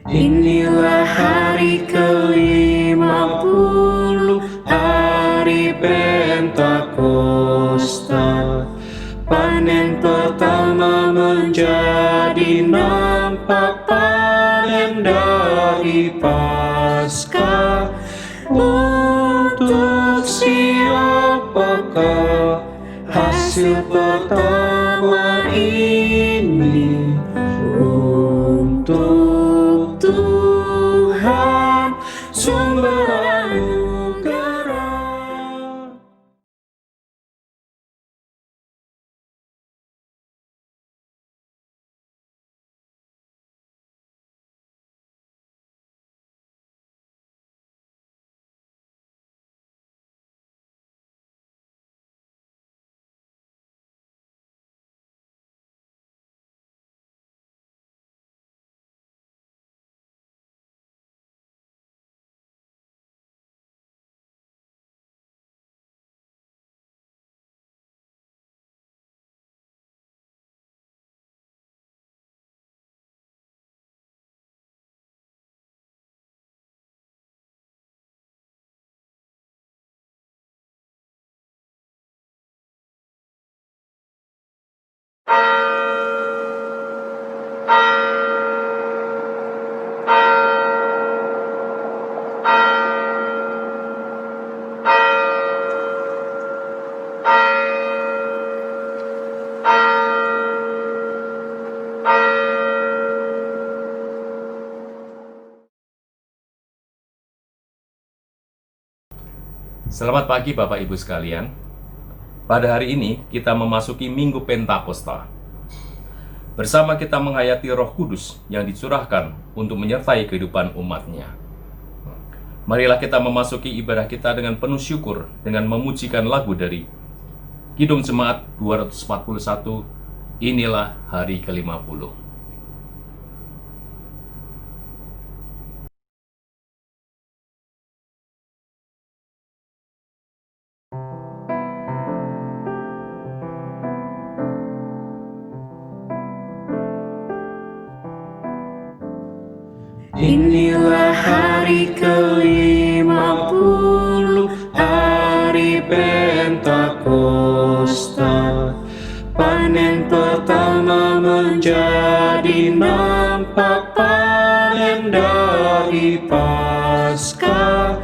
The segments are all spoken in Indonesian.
Inilah hari ke-50, hari Pentakosta. Panen pertama menjadi nampak, panen dari Paskah. Untuk siapakah hasil pertama ini? Untuk Tuhan sumber anugerah. Selamat pagi Bapak Ibu sekalian. Pada hari ini kita memasuki Minggu Pentakosta. Bersama kita menghayati Roh Kudus yang dicurahkan untuk menyertai kehidupan umatnya. Marilah kita memasuki ibadah kita dengan penuh syukur dengan memujikan lagu dari Kidung Jemaat 241, Inilah Hari ke-50. Inilah hari ke-50, hari Pentakosta. Panen pertama menjadi nampak, panen dari Paskah.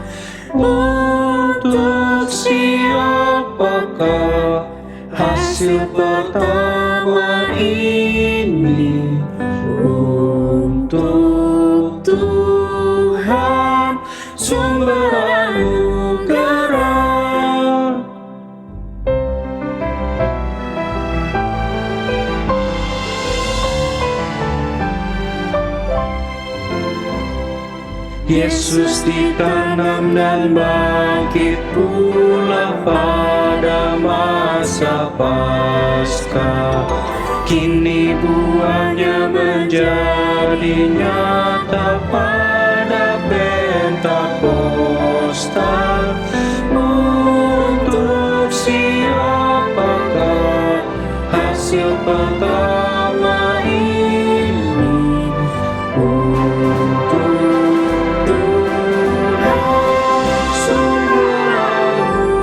Untuk siapakah hasil pertama ini? Untuk Tuhan sumber anugerah. Yesus ditanam dan bangkit pula pada masa Paskah. Kini buahnya menjadi nyata pada Pentakosta. Untuk siapakah hasil pertama ini? Untuk Tuhan sumber anugerah.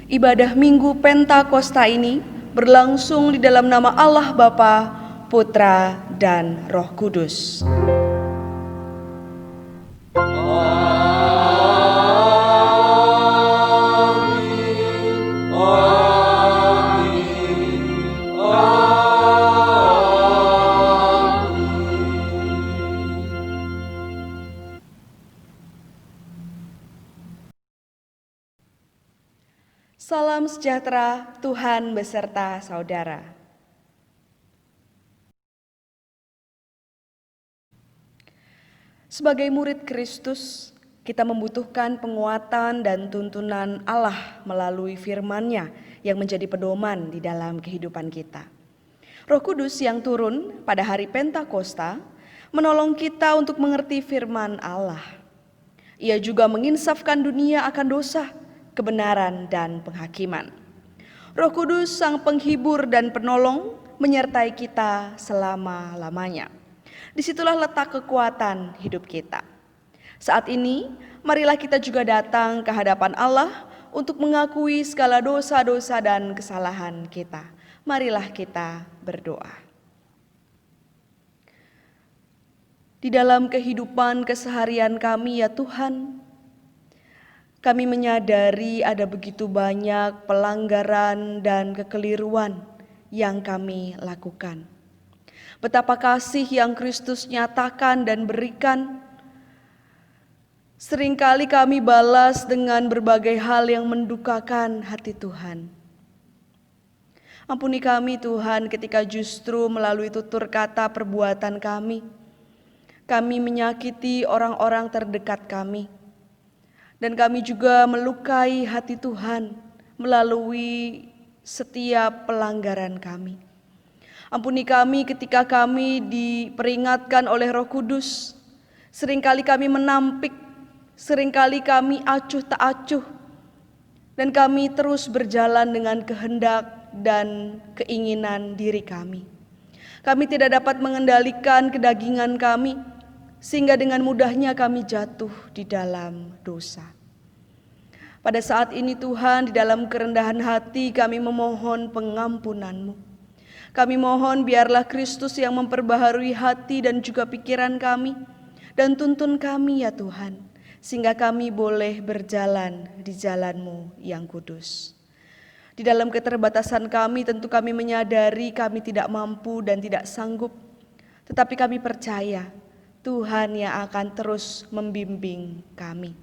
Ibadah Minggu Pentakosta ini berlangsung di dalam nama Allah Bapa, Putra, dan Roh Kudus. Salam sejahtera, Tuhan beserta saudara. Sebagai murid Kristus, kita membutuhkan penguatan dan tuntunan Allah melalui firman-Nya yang menjadi pedoman di dalam kehidupan kita. Roh Kudus yang turun pada hari Pentakosta menolong kita untuk mengerti firman Allah. Ia juga menginsafkan dunia akan dosa, kebenaran, dan penghakiman. Roh Kudus, Sang Penghibur dan Penolong, menyertai kita selama-lamanya. Disitulah letak kekuatan hidup kita. Saat ini, marilah kita juga datang ke hadapan Allah untuk mengakui segala dosa-dosa dan kesalahan kita. Marilah kita berdoa. Di dalam kehidupan keseharian kami ya Tuhan, kami menyadari ada begitu banyak pelanggaran dan kekeliruan yang kami lakukan. Betapa kasih yang Kristus nyatakan dan berikan, seringkali kami balas dengan berbagai hal yang mendukakan hati Tuhan. Ampuni kami Tuhan ketika justru melalui tutur kata perbuatan kami menyakiti orang-orang terdekat kami. Dan kami juga melukai hati Tuhan melalui setiap pelanggaran kami. Ampuni kami ketika kami diperingatkan oleh Roh Kudus. Seringkali kami menampik, seringkali kami acuh tak acuh. Dan kami terus berjalan dengan kehendak dan keinginan diri kami. Kami tidak dapat mengendalikan kedagingan kami, sehingga dengan mudahnya kami jatuh di dalam dosa. Pada saat ini Tuhan, di dalam kerendahan hati kami memohon pengampunan-Mu. Kami mohon biarlah Kristus yang memperbaharui hati dan juga pikiran kami, dan tuntun kami ya Tuhan, sehingga kami boleh berjalan di jalan-Mu yang kudus. Di dalam keterbatasan kami tentu kami menyadari kami tidak mampu dan tidak sanggup, tetapi kami percaya Tuhan yang akan terus membimbing kami.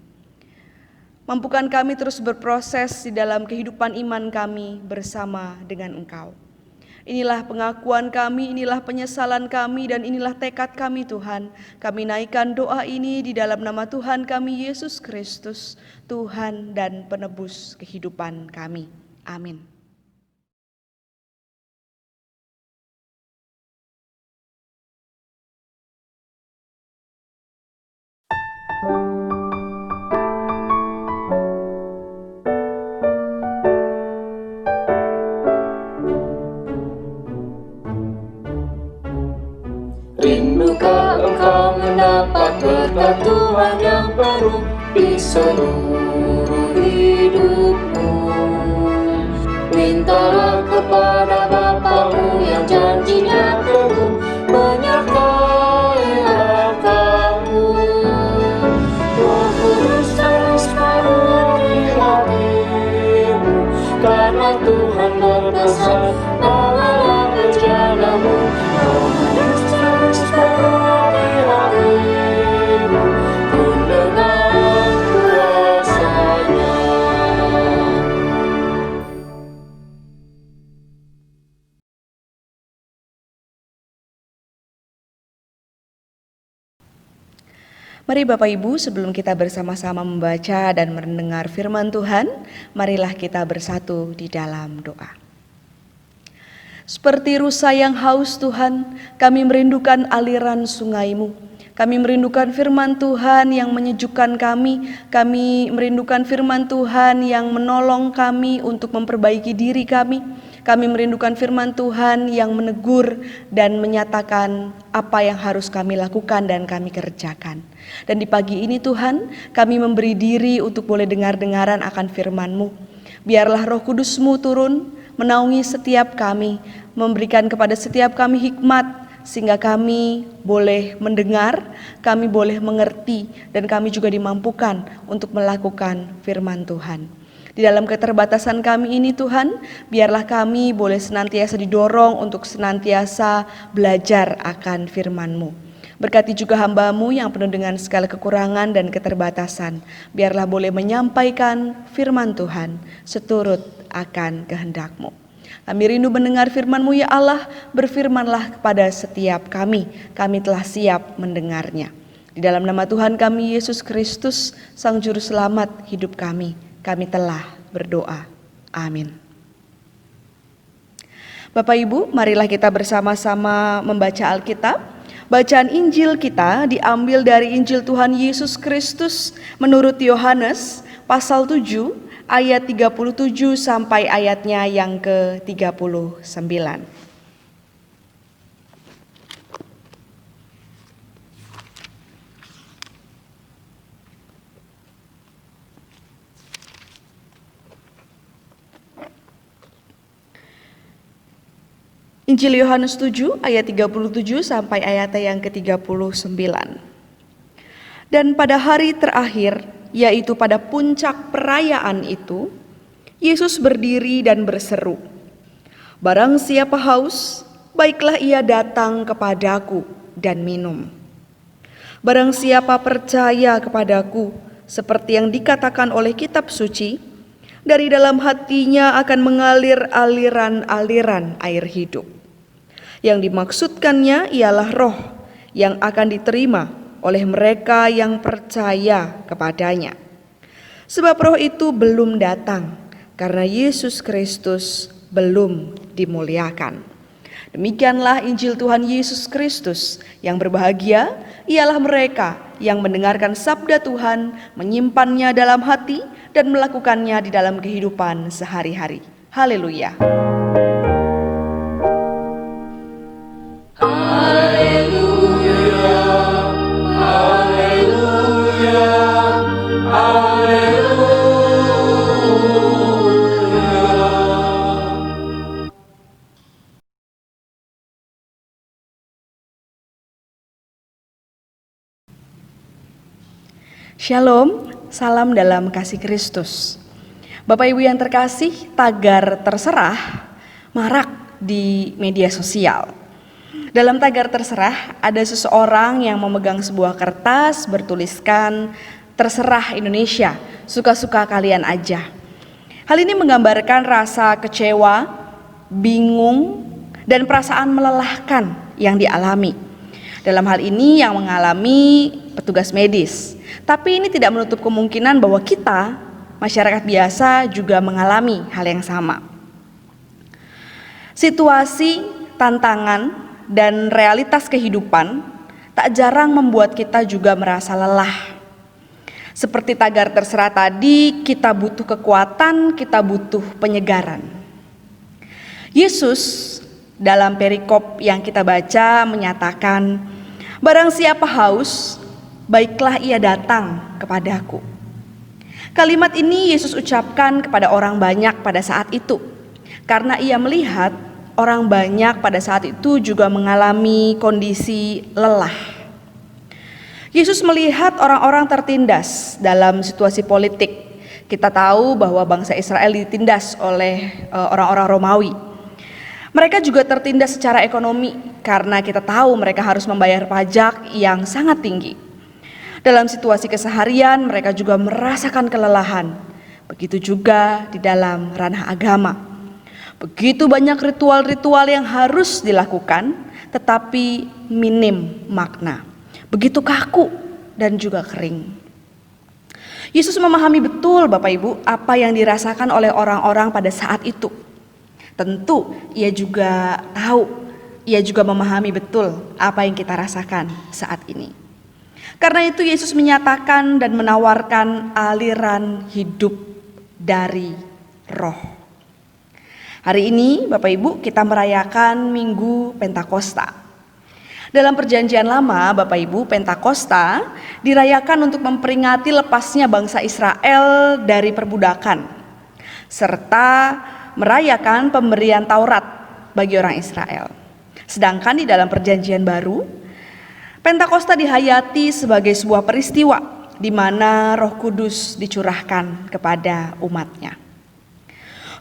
Mampukan kami terus berproses di dalam kehidupan iman kami bersama dengan Engkau. Inilah pengakuan kami, inilah penyesalan kami, dan inilah tekad kami Tuhan. Kami naikkan doa ini di dalam nama Tuhan kami Yesus Kristus, Tuhan dan penebus kehidupan kami. Amin. Rindukah engkau mendapat berkat Tuhan yang baru di seluruh hidupmu? Mintalah kepada Bapa-Mu yang janjinya teguh, menyertai langkahmu. Roh Kudus terus memenuhi hatimu, karena Tuhan berpesan bawalah rencanamu. Roh Kudus terus memenuhi hatimu, pun dengan kuasa-Nya. Mari Bapak Ibu, sebelum kita bersama-sama membaca dan mendengar firman Tuhan, marilah kita bersatu di dalam doa. Seperti rusa yang haus Tuhan, kami merindukan aliran sungai-Mu. Kami merindukan firman Tuhan yang menyejukkan kami merindukan firman Tuhan yang menolong kami untuk memperbaiki diri kami. Kami merindukan firman Tuhan yang menegur dan menyatakan apa yang harus kami lakukan dan kami kerjakan. Dan di pagi ini Tuhan, kami memberi diri untuk boleh dengar-dengaran akan firman-Mu. Biarlah Roh Kudus-Mu turun, menaungi setiap kami, memberikan kepada setiap kami hikmat, sehingga kami boleh mendengar, kami boleh mengerti, dan kami juga dimampukan untuk melakukan firman Tuhan. Di dalam keterbatasan kami ini Tuhan, biarlah kami boleh senantiasa didorong untuk senantiasa belajar akan firman-Mu. Berkati juga hamba-Mu yang penuh dengan segala kekurangan dan keterbatasan. Biarlah boleh menyampaikan firman Tuhan seturut akan kehendak-Mu. Kami rindu mendengar firman-Mu ya Allah, berfirmanlah kepada setiap kami telah siap mendengarnya. Di dalam nama Tuhan kami Yesus Kristus, Sang Juru Selamat hidup kami telah berdoa. Amin. Bapak Ibu, marilah kita bersama-sama membaca Alkitab. Bacaan Injil kita diambil dari Injil Tuhan Yesus Kristus menurut Yohanes pasal 7 ayat 37 sampai ayatnya yang ke-39. Injil Yohanes 7 ayat 37 sampai ayat yang ke-39. Dan pada hari terakhir, yaitu pada puncak perayaan itu, Yesus berdiri dan berseru, "Barang siapa haus, baiklah ia datang kepadaku dan minum. Barang siapa percaya kepadaku, seperti yang dikatakan oleh kitab suci, dari dalam hatinya akan mengalir aliran-aliran air hidup." Yang dimaksudkannya ialah roh yang akan diterima oleh mereka yang percaya kepadanya. Sebab roh itu belum datang karena Yesus Kristus belum dimuliakan. Demikianlah Injil Tuhan Yesus Kristus. Yang berbahagia ialah mereka yang mendengarkan sabda Tuhan, menyimpannya dalam hati dan melakukannya di dalam kehidupan sehari-hari. Haleluya. Shalom, salam dalam kasih Kristus. Bapak Ibu yang terkasih, tagar terserah marak di media sosial. Dalam tagar terserah ada seseorang yang memegang sebuah kertas bertuliskan "Terserah Indonesia, suka-suka kalian aja". Hal ini menggambarkan rasa kecewa, bingung, dan perasaan melelahkan yang dialami. Dalam hal ini yang mengalami petugas medis. Tapi ini tidak menutup kemungkinan bahwa kita, masyarakat biasa, juga mengalami hal yang sama. Situasi, tantangan, dan realitas kehidupan tak jarang membuat kita juga merasa lelah. Seperti tagar terserah tadi, kita butuh kekuatan, kita butuh penyegaran. Yesus dalam perikop yang kita baca menyatakan, "Barang siapa haus, baiklah ia datang kepadaku." Kalimat ini Yesus ucapkan kepada orang banyak pada saat itu, karena ia melihat orang banyak pada saat itu juga mengalami kondisi lelah. Yesus melihat orang-orang tertindas dalam situasi politik. Kita tahu bahwa bangsa Israel ditindas oleh orang-orang Romawi. Mereka juga tertindas secara ekonomi karena kita tahu mereka harus membayar pajak yang sangat tinggi. Dalam situasi keseharian mereka juga merasakan kelelahan. Begitu juga di dalam ranah agama. Begitu banyak ritual-ritual yang harus dilakukan tetapi minim makna. Begitu kaku dan juga kering. Yesus memahami betul Bapak Ibu apa yang dirasakan oleh orang-orang pada saat itu. Tentu ia juga tahu, ia juga memahami betul apa yang kita rasakan saat ini. Karena itu Yesus menyatakan dan menawarkan aliran hidup dari roh. Hari ini Bapak Ibu kita merayakan Minggu Pentakosta. Dalam perjanjian lama Bapak Ibu, Pentakosta dirayakan untuk memperingati lepasnya bangsa Israel dari perbudakan, serta merayakan pemberian Taurat bagi orang Israel. Sedangkan di dalam perjanjian baru, Pentakosta dihayati sebagai sebuah peristiwa di mana Roh Kudus dicurahkan kepada umatnya.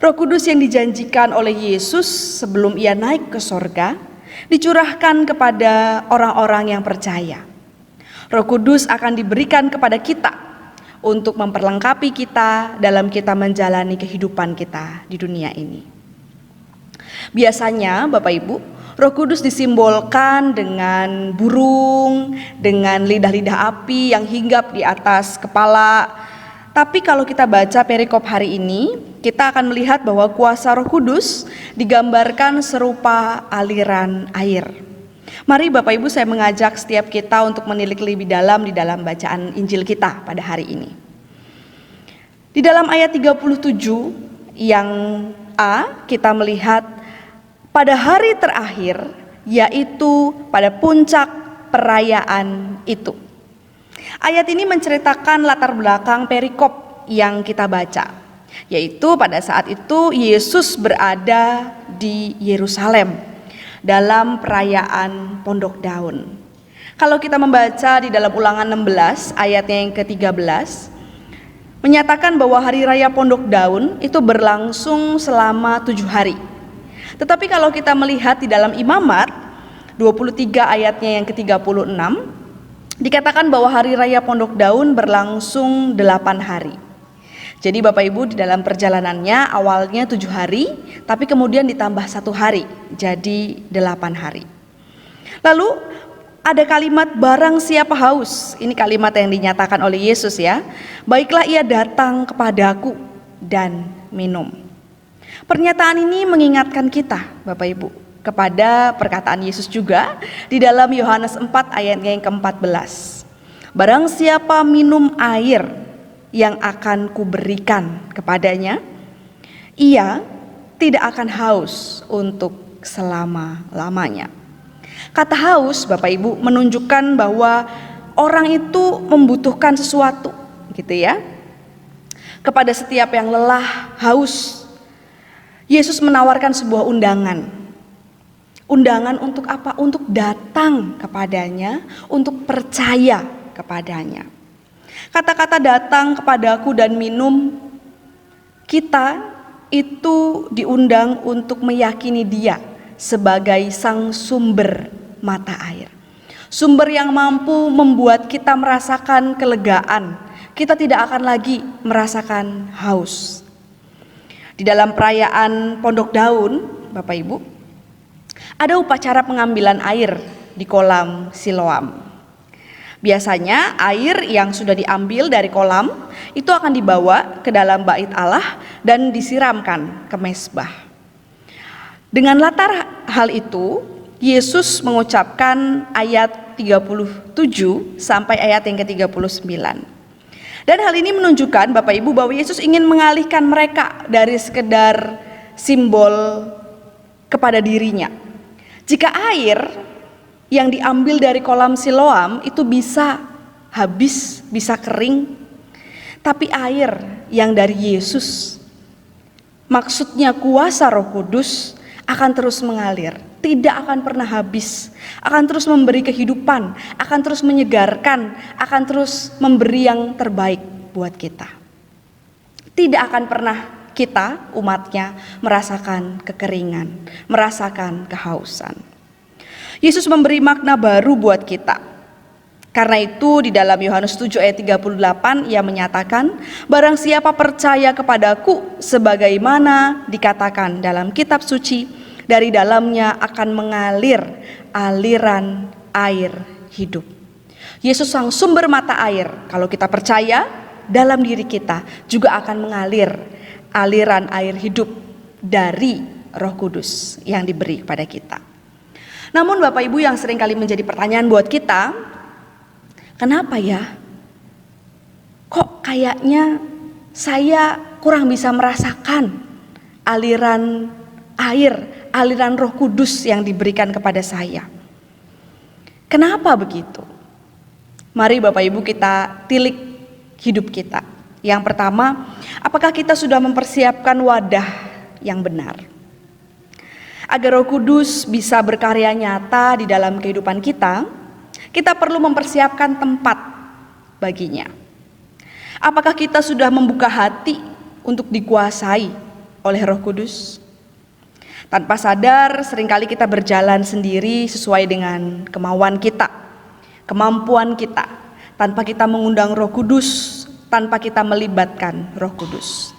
Roh Kudus yang dijanjikan oleh Yesus sebelum ia naik ke sorga dicurahkan kepada orang-orang yang percaya. Roh Kudus akan diberikan kepada kita untuk memperlengkapi kita dalam kita menjalani kehidupan kita di dunia ini. Biasanya Bapak Ibu, Roh Kudus disimbolkan dengan burung, dengan lidah-lidah api yang hinggap di atas kepala. Tapi kalau kita baca perikop hari ini, kita akan melihat bahwa kuasa Roh Kudus digambarkan serupa aliran air. Mari Bapak Ibu, saya mengajak setiap kita untuk menilik lebih dalam di dalam bacaan Injil kita pada hari ini. Di dalam ayat 37 yang A, kita melihat pada hari terakhir, yaitu pada puncak perayaan itu. Ayat ini menceritakan latar belakang perikop yang kita baca, yaitu pada saat itu Yesus berada di Yerusalem dalam perayaan Pondok Daun. Kalau kita membaca di dalam Ulangan 16 ayatnya yang ke-13, menyatakan bahwa hari raya Pondok Daun itu berlangsung selama 7 hari. Tetapi kalau kita melihat di dalam Imamat 23 ayatnya yang ke-36, dikatakan bahwa hari raya Pondok Daun berlangsung 8 hari. Jadi Bapak Ibu, di dalam perjalanannya awalnya 7 hari, tapi kemudian ditambah 1 hari, jadi 8 hari. Lalu ada kalimat barang siapa haus, ini kalimat yang dinyatakan oleh Yesus ya. Baiklah ia datang kepadaku dan minum. Pernyataan ini mengingatkan kita Bapak Ibu kepada perkataan Yesus juga di dalam Yohanes 4 ayatnya yang ke-14. Barang siapa minum air yang akan kuberikan kepadanya, ia tidak akan haus untuk selama-lamanya. Kata haus Bapak Ibu menunjukkan bahwa orang itu membutuhkan sesuatu gitu ya. Kepada setiap yang lelah, haus, Yesus menawarkan sebuah undangan. Undangan untuk apa? Untuk datang kepadanya, untuk percaya kepadanya. Kata-kata datang kepadaku dan minum, kita itu diundang untuk meyakini Dia sebagai sang sumber mata air. Sumber yang mampu membuat kita merasakan kelegaan. Kita tidak akan lagi merasakan haus. Di dalam perayaan Pondok Daun, Bapak Ibu, ada upacara pengambilan air di kolam Siloam. Biasanya air yang sudah diambil dari kolam itu akan dibawa ke dalam bait Allah dan disiramkan ke mezbah. Dengan latar hal itu, Yesus mengucapkan ayat 37 sampai ayat yang ke-39. Dan hal ini menunjukkan Bapak Ibu bahwa Yesus ingin mengalihkan mereka dari sekedar simbol kepada dirinya. Jika air yang diambil dari kolam Siloam itu bisa habis, bisa kering, tapi air yang dari Yesus, maksudnya kuasa Roh Kudus, akan terus mengalir, tidak akan pernah habis, akan terus memberi kehidupan, akan terus menyegarkan, akan terus memberi yang terbaik buat kita. Tidak akan pernah kita, umatnya, merasakan kekeringan, merasakan kehausan. Yesus memberi makna baru buat kita. Karena itu di dalam Yohanes 7 ayat 38 ia menyatakan, barang siapa percaya kepadaku sebagaimana dikatakan dalam kitab suci, dari dalamnya akan mengalir aliran air hidup. Yesus sang sumber mata air. Kalau kita percaya, dalam diri kita juga akan mengalir aliran air hidup dari Roh Kudus yang diberi kepada kita. Namun Bapak Ibu, yang sering kali menjadi pertanyaan buat kita, kenapa ya? Kok kayaknya saya kurang bisa merasakan aliran air, aliran Roh Kudus yang diberikan kepada saya? Kenapa begitu? Mari Bapak Ibu kita tilik hidup kita. Yang pertama, apakah kita sudah mempersiapkan wadah yang benar? Agar Roh Kudus bisa berkarya nyata di dalam kehidupan kita, kita perlu mempersiapkan tempat baginya. Apakah kita sudah membuka hati untuk dikuasai oleh Roh Kudus? Tanpa sadar, seringkali kita berjalan sendiri sesuai dengan kemauan kita, kemampuan kita, tanpa kita mengundang Roh Kudus, tanpa kita melibatkan Roh Kudus.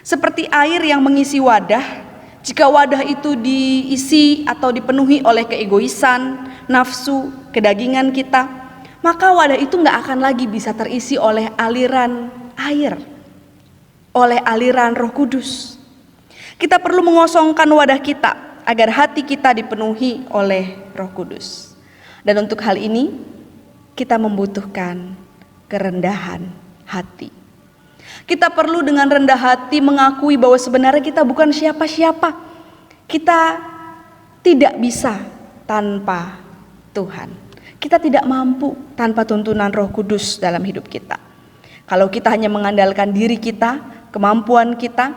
Seperti air yang mengisi wadah, jika wadah itu diisi atau dipenuhi oleh keegoisan, nafsu, kedagingan kita, maka wadah itu gak akan lagi bisa terisi oleh aliran air, oleh aliran Roh Kudus. Kita perlu mengosongkan wadah kita agar hati kita dipenuhi oleh Roh Kudus. Dan untuk hal ini kita membutuhkan kerendahan hati. Kita perlu dengan rendah hati mengakui bahwa sebenarnya kita bukan siapa-siapa. Kita tidak bisa tanpa Tuhan. Kita tidak mampu tanpa tuntunan Roh Kudus dalam hidup kita. Kalau kita hanya mengandalkan diri kita, kemampuan kita,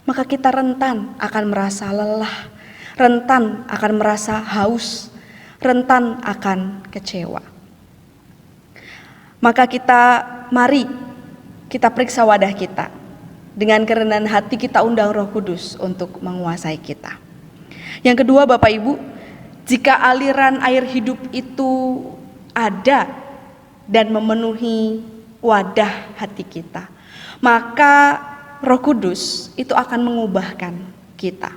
maka kita rentan akan merasa lelah, rentan akan merasa haus, rentan akan kecewa. Maka mari kita periksa wadah kita. Dengan kerendahan hati kita undang Roh Kudus untuk menguasai kita. Yang kedua, Bapak Ibu, jika aliran air hidup itu ada dan memenuhi wadah hati kita, maka Roh Kudus itu akan mengubahkan kita.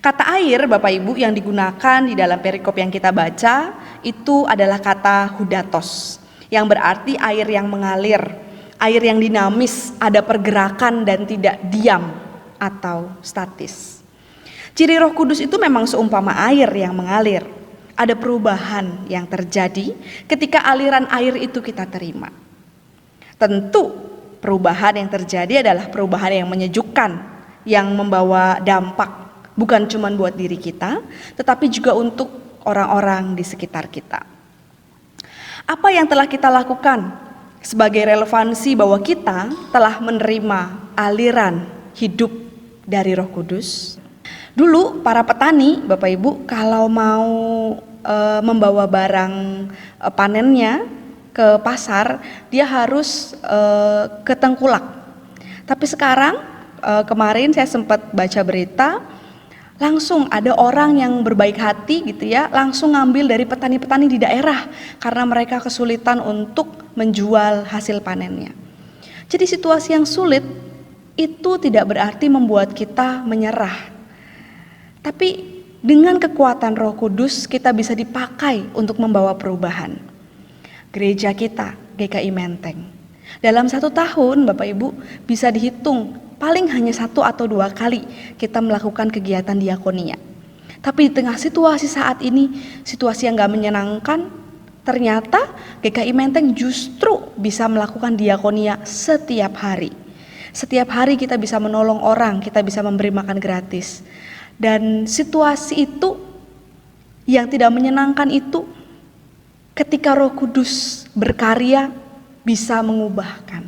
Kata air, Bapak Ibu, yang digunakan di dalam perikop yang kita baca itu adalah kata hudatos, yang berarti air yang mengalir, air yang dinamis, ada pergerakan dan tidak diam atau statis. Ciri Roh Kudus itu memang seumpama air yang mengalir. Ada perubahan yang terjadi ketika aliran air itu kita terima. Tentu perubahan yang terjadi adalah perubahan yang menyejukkan, yang membawa dampak bukan cuma buat diri kita, tetapi juga untuk orang-orang di sekitar kita. Apa yang telah kita lakukan sebagai relevansi bahwa kita telah menerima aliran hidup dari Roh Kudus? Dulu para petani, Bapak Ibu, kalau mau membawa barang panennya ke pasar, dia harus ke Tengkulak. Tapi sekarang kemarin saya sempat baca berita, langsung ada orang yang berbaik hati gitu ya, langsung ngambil dari petani-petani di daerah karena mereka kesulitan untuk menjual hasil panennya. Jadi situasi yang sulit itu tidak berarti membuat kita menyerah. Tapi dengan kekuatan Roh Kudus kita bisa dipakai untuk membawa perubahan. Gereja kita, GKI Menteng, dalam 1 tahun Bapak Ibu bisa dihitung paling hanya 1 atau 2 kali kita melakukan kegiatan diakonia. Tapi di tengah situasi saat ini, situasi yang gak menyenangkan, ternyata GKI Menteng justru bisa melakukan diakonia setiap hari. Setiap hari kita bisa menolong orang, kita bisa memberi makan gratis. Dan situasi itu yang tidak menyenangkan itu, ketika Roh Kudus berkarya bisa mengubahkan.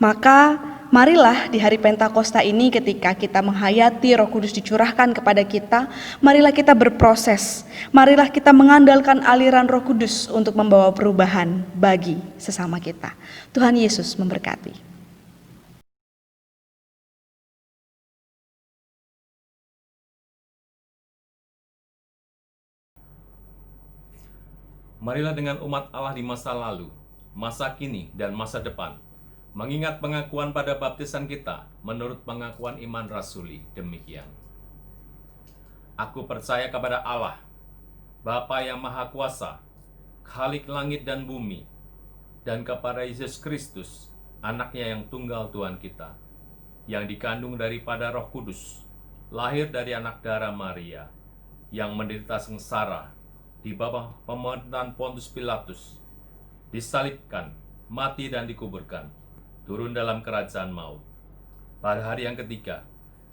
Maka marilah di hari Pentakosta ini ketika kita menghayati Roh Kudus dicurahkan kepada kita, marilah kita berproses, marilah kita mengandalkan aliran Roh Kudus untuk membawa perubahan bagi sesama kita. Tuhan Yesus memberkati. Marilah dengan umat Allah di masa lalu, masa kini, dan masa depan, mengingat pengakuan pada baptisan kita menurut pengakuan iman rasuli demikian. Aku percaya kepada Allah, Bapa yang Maha Kuasa, Khalik langit dan bumi, dan kepada Yesus Kristus, anaknya yang tunggal Tuhan kita, yang dikandung daripada Roh Kudus, lahir dari anak darah Maria, yang menderita sengsara di bawah pemerintahan Pontius Pilatus, disalibkan, mati dan dikuburkan, turun dalam kerajaan maut. Pada hari yang ketiga,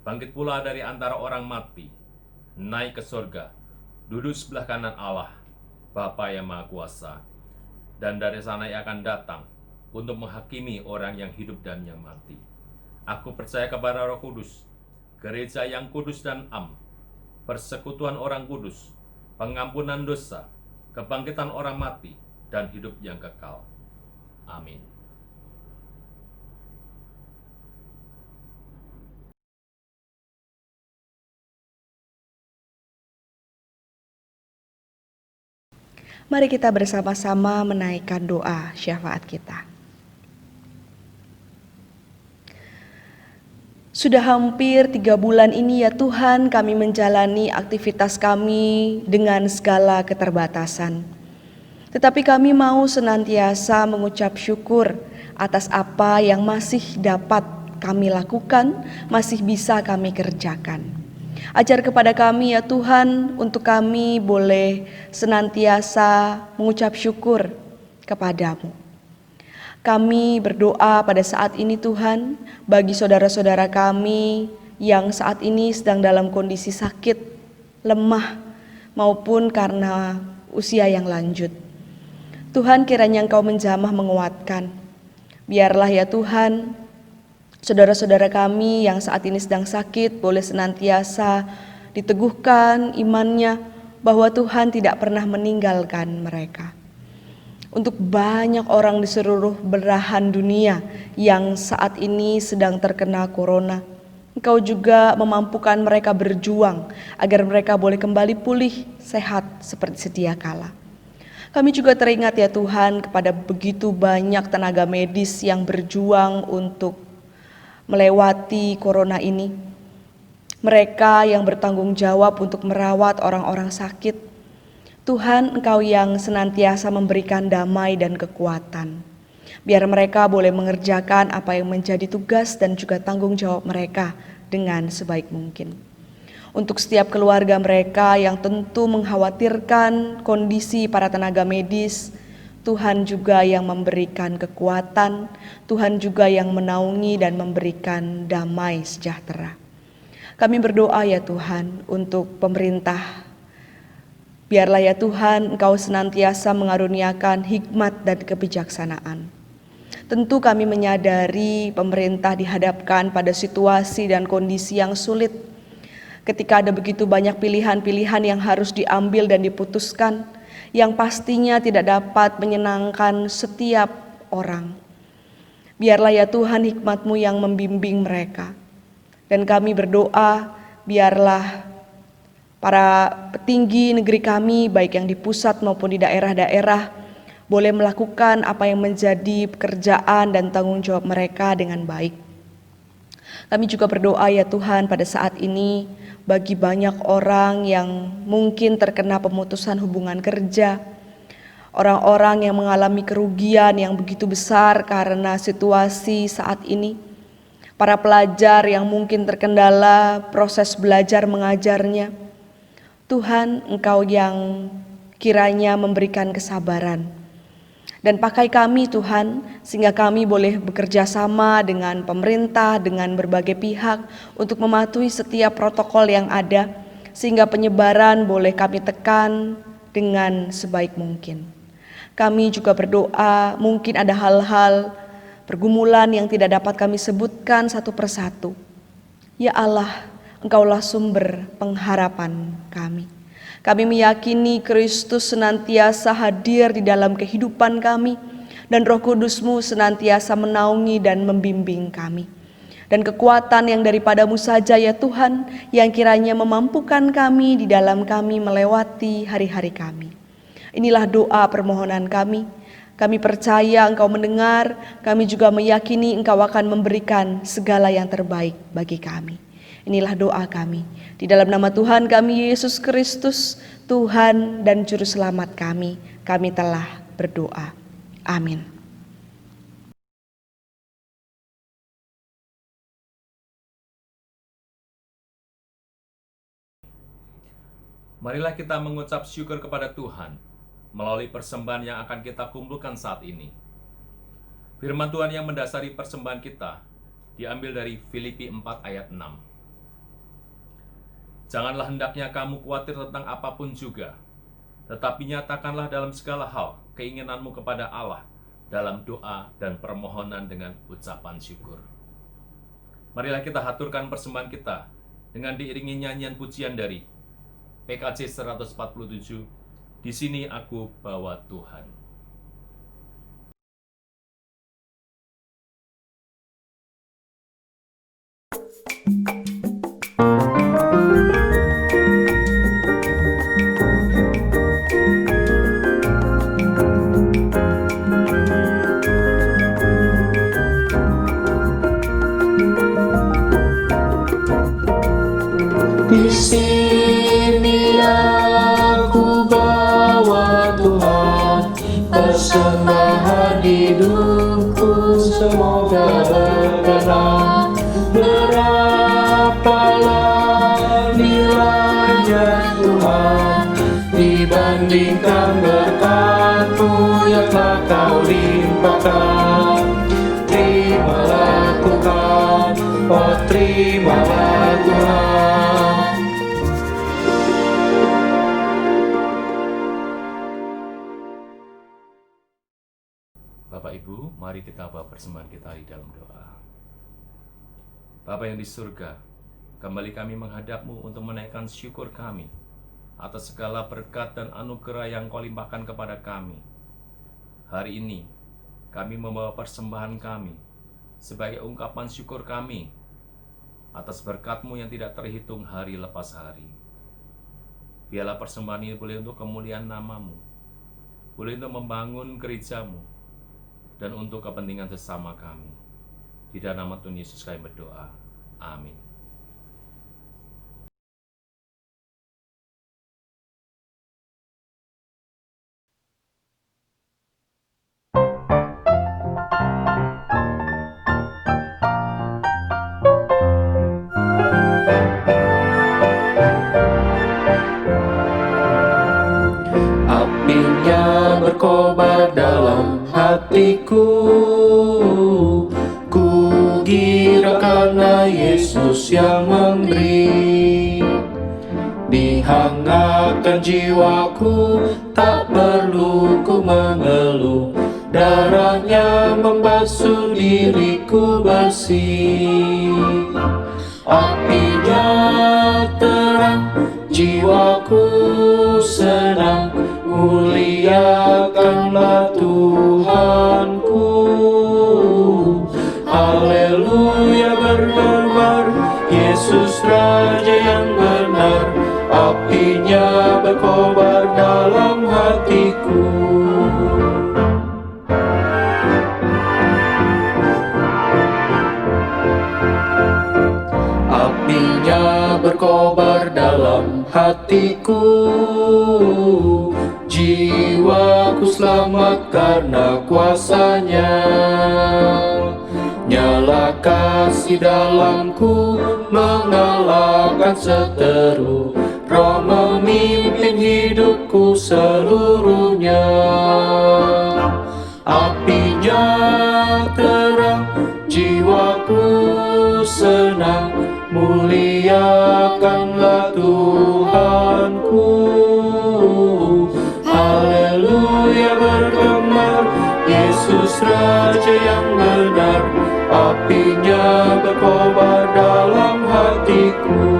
bangkit pula dari antara orang mati, naik ke surga, duduk sebelah kanan Allah, Bapa yang Maha Kuasa, dan dari sana ia akan datang untuk menghakimi orang yang hidup dan yang mati. Aku percaya kepada Roh Kudus, gereja yang kudus dan am, persekutuan orang kudus, pengampunan dosa, kebangkitan orang mati, dan hidup yang kekal. Amin. Mari kita bersama-sama menaikkan doa syafaat kita. Sudah hampir 3 bulan ini ya Tuhan, kami menjalani aktivitas kami dengan segala keterbatasan. Tetapi kami mau senantiasa mengucap syukur atas apa yang masih dapat kami lakukan, masih bisa kami kerjakan. Ajar kepada kami ya Tuhan, untuk kami boleh senantiasa mengucap syukur kepadamu. Kami berdoa pada saat ini Tuhan, bagi saudara-saudara kami yang saat ini sedang dalam kondisi sakit, lemah, maupun karena usia yang lanjut. Tuhan, kiranya Engkau menjamah menguatkan. Biarlah ya Tuhan, saudara-saudara kami yang saat ini sedang sakit boleh senantiasa diteguhkan imannya bahwa Tuhan tidak pernah meninggalkan mereka. Untuk banyak orang di seluruh belahan dunia yang saat ini sedang terkena corona, Engkau juga memampukan mereka berjuang agar mereka boleh kembali pulih sehat seperti sedia kala. Kami juga teringat ya Tuhan kepada begitu banyak tenaga medis yang berjuang untuk melewati corona ini. Mereka yang bertanggung jawab untuk merawat orang-orang sakit. Tuhan, Engkau yang senantiasa memberikan damai dan kekuatan. Biar mereka boleh mengerjakan apa yang menjadi tugas dan juga tanggung jawab mereka dengan sebaik mungkin. Untuk setiap keluarga mereka yang tentu mengkhawatirkan kondisi para tenaga medis, Tuhan juga yang memberikan kekuatan, Tuhan juga yang menaungi dan memberikan damai sejahtera. Kami berdoa ya Tuhan untuk pemerintah. Biarlah ya Tuhan Engkau senantiasa mengaruniakan hikmat dan kebijaksanaan. Tentu kami menyadari pemerintah dihadapkan pada situasi dan kondisi yang sulit. Ketika ada begitu banyak pilihan-pilihan yang harus diambil dan diputuskan, yang pastinya tidak dapat menyenangkan setiap orang. Biarlah ya Tuhan hikmat-Mu yang membimbing mereka. Dan kami berdoa, biarlah para petinggi negeri kami, baik yang di pusat maupun di daerah-daerah, boleh melakukan apa yang menjadi pekerjaan dan tanggung jawab mereka dengan baik. Kami juga berdoa ya Tuhan pada saat ini bagi banyak orang yang mungkin terkena pemutusan hubungan kerja, orang-orang yang mengalami kerugian yang begitu besar karena situasi saat ini, para pelajar yang mungkin terkendala proses belajar mengajarnya. Tuhan, Engkau yang kiranya memberikan kesabaran. Dan pakai kami Tuhan, sehingga kami boleh bekerja sama dengan pemerintah, dengan berbagai pihak untuk mematuhi setiap protokol yang ada, sehingga penyebaran boleh kami tekan dengan sebaik mungkin. Kami juga berdoa, mungkin ada hal-hal pergumulan yang tidak dapat kami sebutkan satu persatu. Ya Allah, Engkaulah sumber pengharapan kami. Kami meyakini Kristus senantiasa hadir di dalam kehidupan kami, dan Roh Kudus-Mu senantiasa menaungi dan membimbing kami. Dan kekuatan yang daripada-Mu saja ya Tuhan, yang kiranya memampukan kami di dalam kami melewati hari-hari kami. Inilah doa permohonan kami. Kami percaya Engkau mendengar, kami juga meyakini Engkau akan memberikan segala yang terbaik bagi kami. Inilah doa kami. Di dalam nama Tuhan kami Yesus Kristus, Tuhan dan Juru Selamat kami telah berdoa. Amin. Marilah kita mengucap syukur kepada Tuhan melalui persembahan yang akan kita kumpulkan saat ini. Firman Tuhan yang mendasari persembahan kita diambil dari Filipi 4 ayat 6. Janganlah hendaknya kamu khawatir tentang apapun juga, tetapi nyatakanlah dalam segala hal keinginanmu kepada Allah dalam doa dan permohonan dengan ucapan syukur. Marilah kita haturkan persembahan kita dengan diiringi nyanyian pujian dari PKJ 147, Di Sini Aku Bawa Tuhan. Di sini aku bawa Tuhan, persembahan hidupku semoga berkenan. Berapalah Tandingkan berkat-Mu yang telah Kau limpahkan. Terimalah Tuhan, oh terimalah Tuhan. Bapak Ibu, mari kita bawa persembahan kita di dalam doa. Bapa yang di surga, kembali kami menghadap-Mu untuk menaikkan syukur kami atas segala berkat dan anugerah yang Kau limpahkan kepada kami. Hari ini, kami membawa persembahan kami sebagai ungkapan syukur kami atas berkat-Mu yang tidak terhitung hari lepas hari. Biarlah persembahan ini boleh untuk kemuliaan nama-Mu, boleh untuk membangun gereja-Mu, dan untuk kepentingan sesama kami. Di dalam nama Tuhan Yesus kami berdoa. Amin. Apinya berkobar dalam hatiku, ku gira karena Yesus yang memberi. Dihangatkan jiwaku, tak perlu ku mengeluh, darahnya membasuh diriku bersih. Apinya terang, jiwaku senang, muliakanlah Tuhanku. Haleluya berdebar, Yesus Raja yang benar. Apinya berkobar dalam hatiku. Apinya berkobar dalam hatiku, jiwaku selamat karena kuasa-Nya. Nyala kasih dalamku, mengalahkan seteru, Roh memimpin hidupku seluruhnya. Apinya terang, jiwaku senang, muliakanlah Tuhanku. Haleluya bergema, Yesus Raja yang benar. Apinya berkobar dalam hatiku.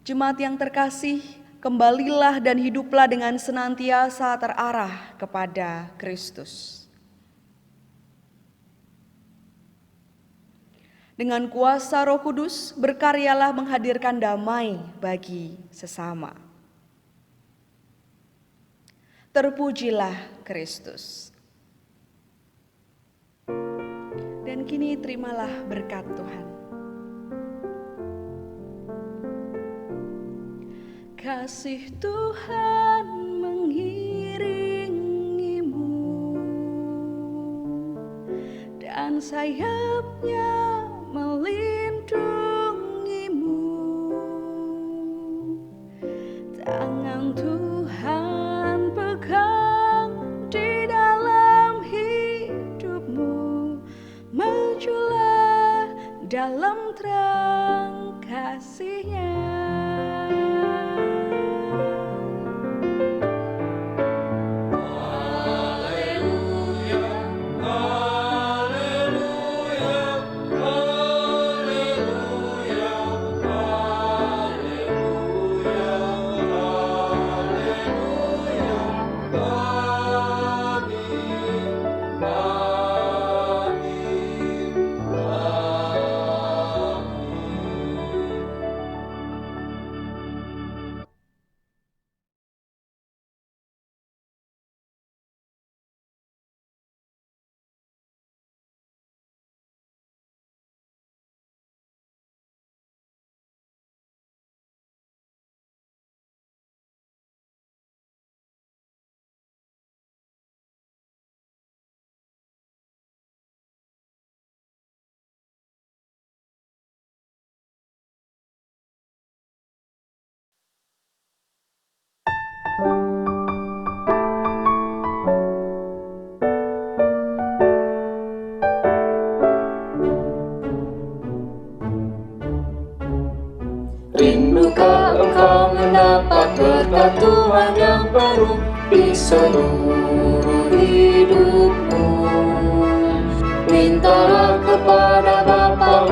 Jemaat yang terkasih, kembalilah dan hiduplah dengan senantiasa terarah kepada Kristus. Dengan kuasa Roh Kudus, berkaryalah menghadirkan damai bagi sesama. Terpujilah Kristus. Dan kini terimalah berkat Tuhan. Kasih Tuhan mengiringimu, dan sayap-Nya melindungimu. Tangan Tuhan pegang di dalam hidupmu, majulah dalam terang kasih-Nya. Rindukah engkau mendapat berkat Tuhan yang baru di seluruh hidupmu? Mintalah kepada Bapa